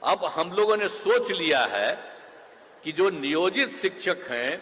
अब हम लोगों ने सोच लिया है कि जो नियोजित शिक्षक हैं,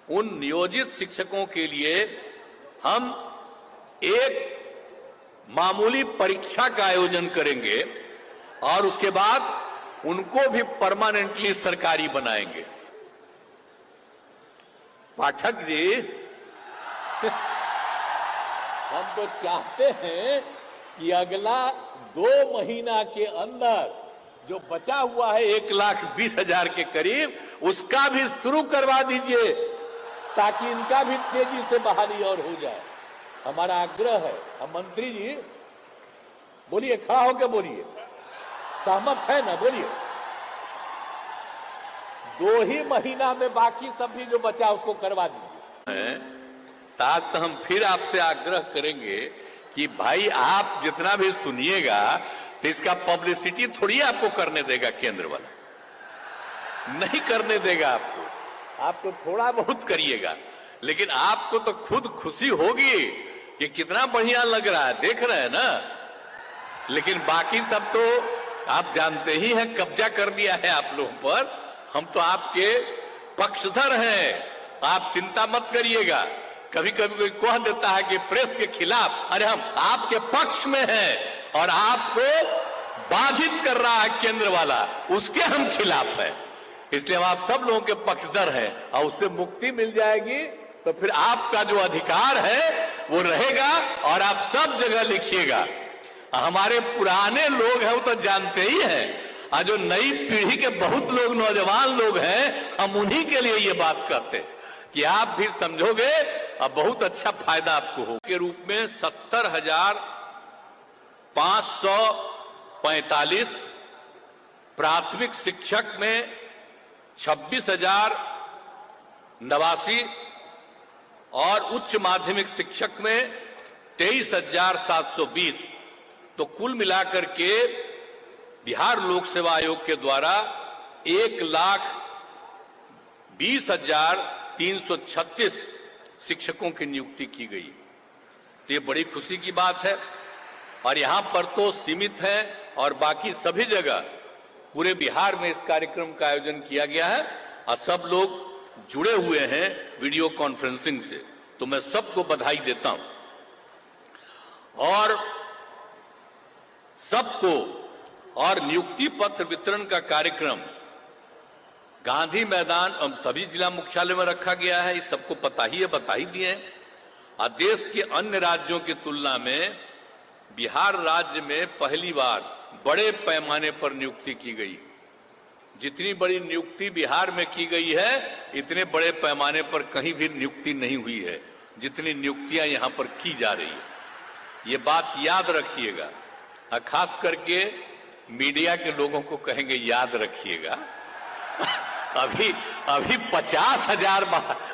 उन नियोजित शिक्षकों के लिए हम एक मामूली परीक्षा का आयोजन करेंगे और उसके बाद उनको भी परमानेंटली सरकारी बनाएंगे। पाठक जी, हम तो चाहते हैं कि अगला 2 महीना के अंदर जो बचा हुआ है 1,20,000 के करीब, उसका भी शुरू करवा दीजिए ताकि इनका भी तेजी से बहाली और हो जाए। हमारा आग्रह है। हम मंत्री जी बोलिए, खड़ा होकर बोलिए, सहमत है ना? बोलिए। 2 ही महीना में बाकी सब भी जो बचा उसको करवा दीजिए। आज तो हम फिर आपसे आग्रह करेंगे कि भाई आप जितना भी सुनिएगा तो इसका पब्लिसिटी थोड़ी आपको करने देगा, केंद्र वाला नहीं करने देगा आपको। आप तो थोड़ा बहुत करिएगा, लेकिन आपको तो खुद खुशी होगी कि कितना बढ़िया लग रहा है, देख रहे हैं ना। लेकिन बाकी सब तो आप जानते ही हैं, कब्जा कर लिया है आप लोगों पर। हम तो आपके पक्षधर हैं, आप चिंता मत करिएगा। कभी कभी कोई कह देता है कि प्रेस के खिलाफ, अरे हम आपके पक्ष में हैं और आपको बाधित कर रहा है केंद्र वाला, उसके हम खिलाफ हैं। इसलिए हम आप सब लोगों के पक्षधर हैं और उससे मुक्ति मिल जाएगी तो फिर आपका जो अधिकार है वो रहेगा और आप सब जगह लिखिएगा। हमारे पुराने लोग हैं वो तो जानते ही हैं, और जो नई पीढ़ी के बहुत लोग नौजवान लोग हैं, हम उन्हीं के लिए ये बात करते हैं कि आप भी समझोगे और बहुत अच्छा फायदा आपको हो। के रूप में 70,545 प्राथमिक शिक्षक में 26,089 और उच्च माध्यमिक शिक्षक में 23,720। तो कुल मिलाकर के बिहार लोक सेवा आयोग के द्वारा 1,20,336 शिक्षकों की नियुक्ति की गई। तो ये बड़ी खुशी की बात है। और यहां पर तो सीमित है और बाकी सभी जगह पूरे बिहार में इस कार्यक्रम का आयोजन किया गया है और सब लोग जुड़े हुए हैं वीडियो कॉन्फ्रेंसिंग से। तो मैं सबको बधाई देता हूं और सबको। और नियुक्ति पत्र वितरण का कार्यक्रम गांधी मैदान और सभी जिला मुख्यालय में रखा गया है। इस सबको पता ही है, बता ही दिए हैं। और देश के अन्य राज्यों की तुलना में बिहार राज्य में पहली बार बड़े पैमाने पर नियुक्ति की गई। जितनी बड़ी नियुक्ति बिहार में की गई है, इतने बड़े पैमाने पर कहीं भी नियुक्ति नहीं हुई है जितनी नियुक्तियां यहां पर की जा रही है। ये बात याद रखिएगा। खास करके मीडिया के लोगों को कहेंगे याद रखिएगा। अभी 50,000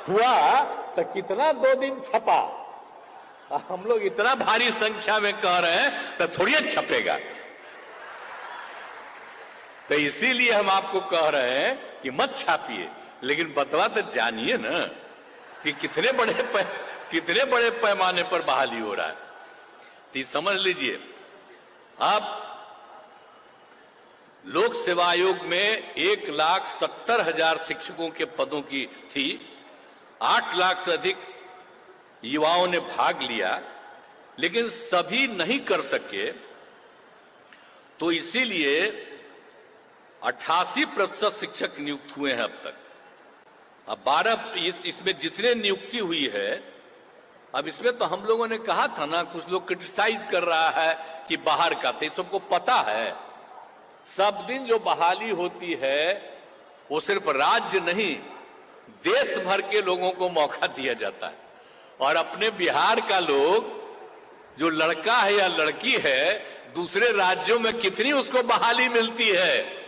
हुआ तो कितना 2 दिन छपा। हम लोग इतना भारी संख्या में कह रहे हैं तो थोड़ी छपेगा। तो इसीलिए हम आपको कह रहे हैं कि मत छापिए, लेकिन बतवा तो जानिए ना कि कितने बड़े पैमाने पर बहाली हो रहा है। तो समझ लीजिए, अब लोक सेवा आयोग में 1,70,000 शिक्षकों के पदों की थी। 8 लाख से अधिक युवाओं ने भाग लिया, लेकिन सभी नहीं कर सके। तो इसीलिए 88% शिक्षक नियुक्त हुए हैं अब तक। अब 12 इसमें जितने नियुक्ति हुई है, अब इसमें तो हम लोगों ने कहा था ना, कुछ लोग क्रिटिसाइज कर रहा है कि बाहर का, तो सबको पता है। सब दिन जो बहाली होती है वो सिर्फ राज्य नहीं, देश भर के लोगों को मौका दिया जाता है। और अपने बिहार का लोग जो लड़का है या लड़की है, दूसरे राज्यों में कितनी उसको बहाली मिलती है।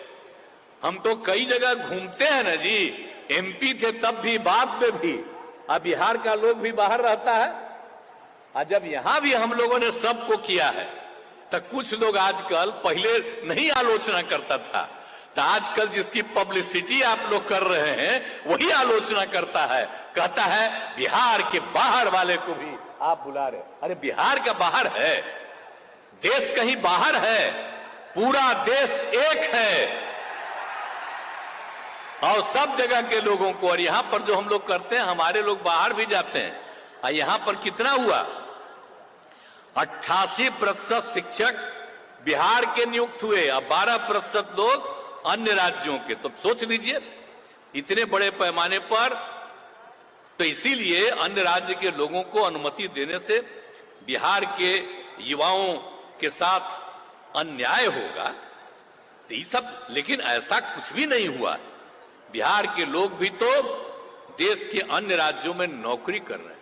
हम तो कई जगह घूमते हैं ना जी, एमपी थे तब भी, बाद में भी। अब बिहार का लोग भी बाहर रहता है। और जब यहां भी हम लोगों ने सबको किया है, तो कुछ लोग आजकल, पहले नहीं आलोचना करता था, तो आजकल जिसकी पब्लिसिटी आप लोग कर रहे हैं वही आलोचना करता है। कहता है बिहार के बाहर वाले को भी आप बुला रहे। अरे बिहार का बाहर है, देश कहीं बाहर है, पूरा देश एक है और सब जगह के लोगों को, और यहां पर जो हम लोग करते हैं, हमारे लोग बाहर भी जाते हैं, और यहां पर कितना हुआ, 88% शिक्षक बिहार के नियुक्त हुए और 12% लोग अन्य राज्यों के। तो सोच लीजिए इतने बड़े पैमाने पर। तो इसीलिए अन्य राज्य के लोगों को अनुमति देने से बिहार के युवाओं के साथ अन्याय होगा। तो ये सब, लेकिन ऐसा कुछ भी नहीं हुआ। बिहार के लोग भी तो देश के अन्य राज्यों में नौकरी कर रहे हैं,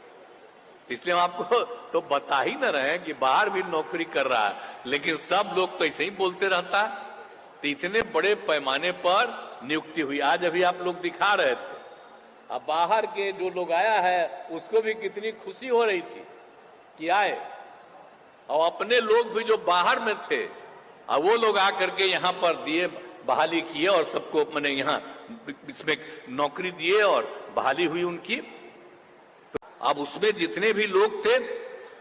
इसलिए हम आपको तो बता ही न रहे हैं कि बाहर भी नौकरी कर रहा है, लेकिन सब लोग तो ऐसे ही बोलते रहता। तो इतने बड़े पैमाने पर नियुक्ति हुई। आज अभी आप लोग दिखा रहे थे, अब बाहर के जो लोग आया है उसको भी कितनी खुशी हो रही थी कि आए, और अपने लोग भी जो बाहर में थे और वो लोग आकर के यहाँ पर दिए, बहाली किए और सबको मैंने यहाँ इसमें नौकरी दिए और बहाली हुई उनकी। तो अब उसमें जितने भी लोग थे,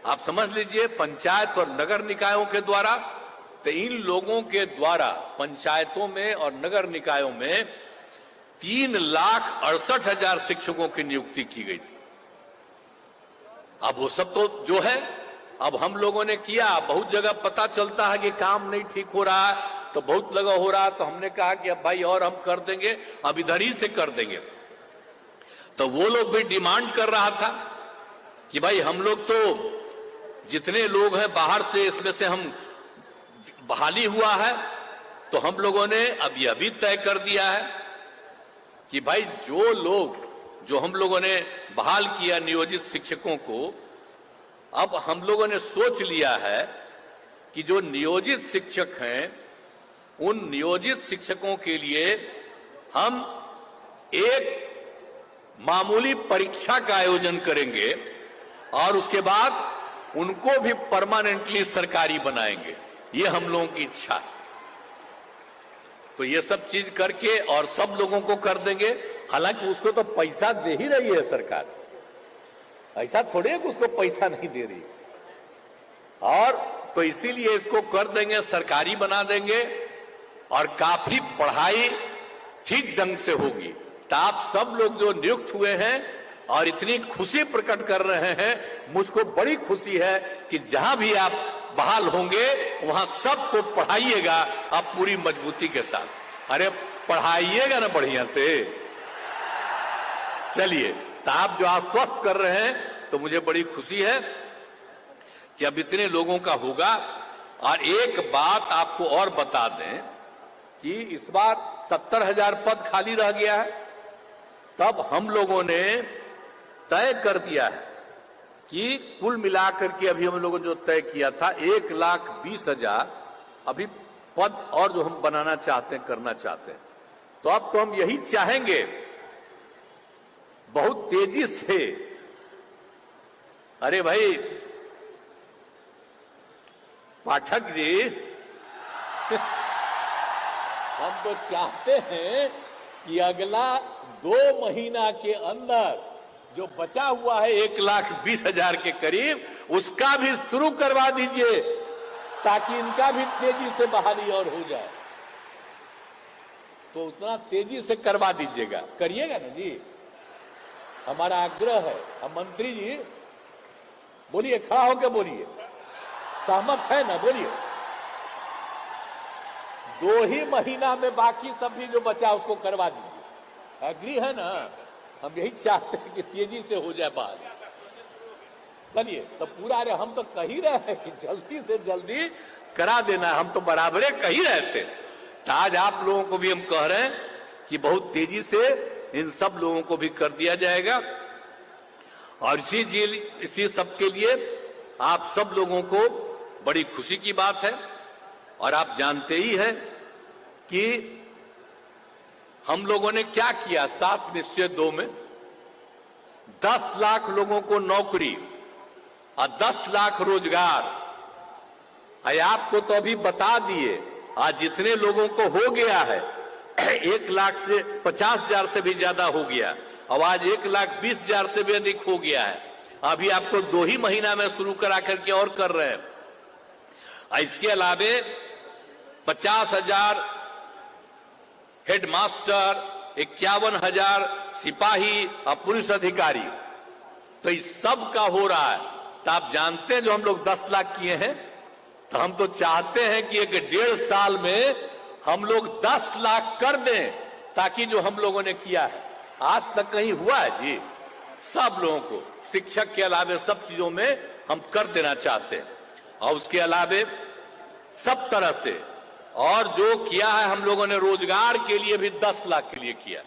आप समझ लीजिए पंचायत और नगर निकायों के द्वारा, तो इन लोगों के द्वारा पंचायतों में और नगर निकायों में 3,68,000 शिक्षकों की नियुक्ति की गई थी। अब वो सब तो जो है, अब हम लोगों ने किया। बहुत जगह पता चलता है कि काम नहीं ठीक हो रहा है, तो बहुत लगा हो रहा है, तो हमने कहा कि अब भाई और हम कर देंगे, अब इधर ही से कर देंगे। तो वो लोग भी डिमांड कर रहा था कि भाई हम लोग तो जितने लोग हैं बाहर से, इसमें से हम बहाली हुआ है, तो हम लोगों ने अब यह भी तय कर दिया है कि भाई जो लोग, जो हम लोगों ने बहाल किया नियोजित शिक्षकों को, अब हम लोगों ने सोच लिया है कि जो नियोजित शिक्षक हैं, उन नियोजित शिक्षकों के लिए हम एक मामूली परीक्षा का आयोजन करेंगे और उसके बाद उनको भी परमानेंटली सरकारी बनाएंगे। ये हम लोगों की इच्छा है। तो ये सब चीज करके और सब लोगों को कर देंगे। हालांकि उसको तो पैसा दे ही रही है सरकार, ऐसा थोड़ी है कि उसको पैसा नहीं दे रही। और तो इसीलिए इसको कर देंगे, सरकारी बना देंगे और काफी पढ़ाई ठीक ढंग से होगी। तो आप सब लोग जो नियुक्त हुए हैं और इतनी खुशी प्रकट कर रहे हैं, मुझको बड़ी खुशी है कि जहां भी आप बहाल होंगे वहां सबको पढ़ाइएगा आप पूरी मजबूती के साथ। अरे पढ़ाइएगा ना बढ़िया से। चलिए, तो आप जो आश्वस्त कर रहे हैं तो मुझे बड़ी खुशी है कि अब इतने लोगों का होगा। और एक बात आपको और बता दें कि इस बार 70,000 पद खाली रह गया है। तब हम लोगों ने तय कर दिया है कि कुल मिलाकर के अभी हम लोगों ने जो तय किया था 1,20,000 अभी पद और जो हम बनाना चाहते हैं, करना चाहते हैं। तो अब तो हम यही चाहेंगे बहुत तेजी से। अरे भाई पाठक जी हम तो चाहते हैं कि अगला 2 महीना के अंदर जो बचा हुआ है 1,20,000 के करीब, उसका भी शुरू करवा दीजिए ताकि इनका भी तेजी से बहाली और हो जाए। तो उतना तेजी से करवा दीजिएगा, करिएगा ना जी, हमारा आग्रह है। अब मंत्री जी बोलिए, खड़ा होकर बोलिए, सहमत है ना, बोलिए। 2 ही महीना में बाकी सब भी जो बचा उसको करवा दीजिए। एग्री है ना? हम यही चाहते हैं कि तेजी से हो जाए बात। चलिए, तो पूरा हम तो कह ही रहे हैं कि जल्दी से जल्दी करा देना, हम तो बराबरे कह ही रहे थे। तो आज आप लोगों को भी हम कह रहे हैं कि बहुत तेजी से इन सब लोगों को भी कर दिया जाएगा। और इसी सब के लिए आप सब लोगों को बड़ी खुशी की बात है। और आप जानते ही हैं कि हम लोगों ने क्या किया 7 निश्चय 2 में 10 लाख लोगों को नौकरी और 10 लाख रोजगार। आपको तो अभी बता दिए, आज जितने लोगों को हो गया है 1,50,000 से भी ज्यादा हो गया, और आज 1,20,000 से भी अधिक हो गया है। अभी आपको 2 ही महीना में शुरू करा करके और कर रहे हैं। इसके अलावे 50,000 हेडमास्टर, 51,000 सिपाही और पुलिस अधिकारी, तो इस सब का हो रहा है। तो आप जानते हैं जो हम लोग 10 लाख किए हैं, तो हम तो चाहते हैं कि 1.5 साल में हम लोग 10 लाख कर दें, ताकि जो हम लोगों ने किया है आज तक कहीं हुआ है जी। सब लोगों को शिक्षक के अलावे सब चीजों में हम कर देना चाहते हैं। और उसके अलावे सब तरह से और जो किया है हम लोगों ने रोजगार के लिए भी 10 लाख के लिए किया।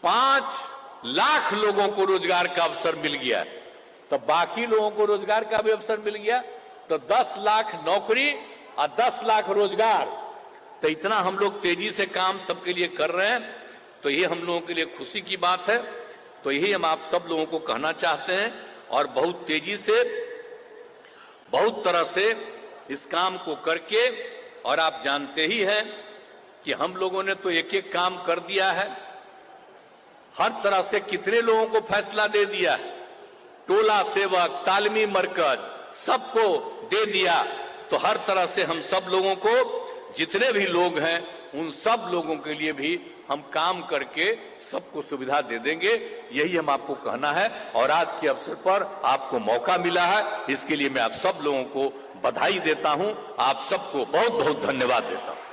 5 लाख लोगों को रोजगार का अवसर मिल गया, तो बाकी लोगों को रोजगार का भी अवसर मिल गया। तो 10 लाख नौकरी और 10 लाख रोजगार, तो इतना हम लोग तेजी से काम सबके लिए कर रहे हैं। तो ये हम लोगों के लिए खुशी की बात है। तो यही हम आप सब लोगों को कहना चाहते हैं और बहुत तेजी से बहुत तरह से इस काम को करके, और आप जानते ही हैं कि हम लोगों ने तो एक एक काम कर दिया है। हर तरह से कितने लोगों को फैसला दे दिया है, टोला सेवक, तालीमी मरकज सबको दे दिया। तो हर तरह से हम सब लोगों को, जितने भी लोग हैं उन सब लोगों के लिए भी हम काम करके सबको सुविधा दे देंगे। यही हम आपको कहना है। और आज के अवसर पर आपको मौका मिला है, इसके लिए मैं आप सब लोगों को बधाई देता हूं। आप सबको बहुत बहुत धन्यवाद देता हूं।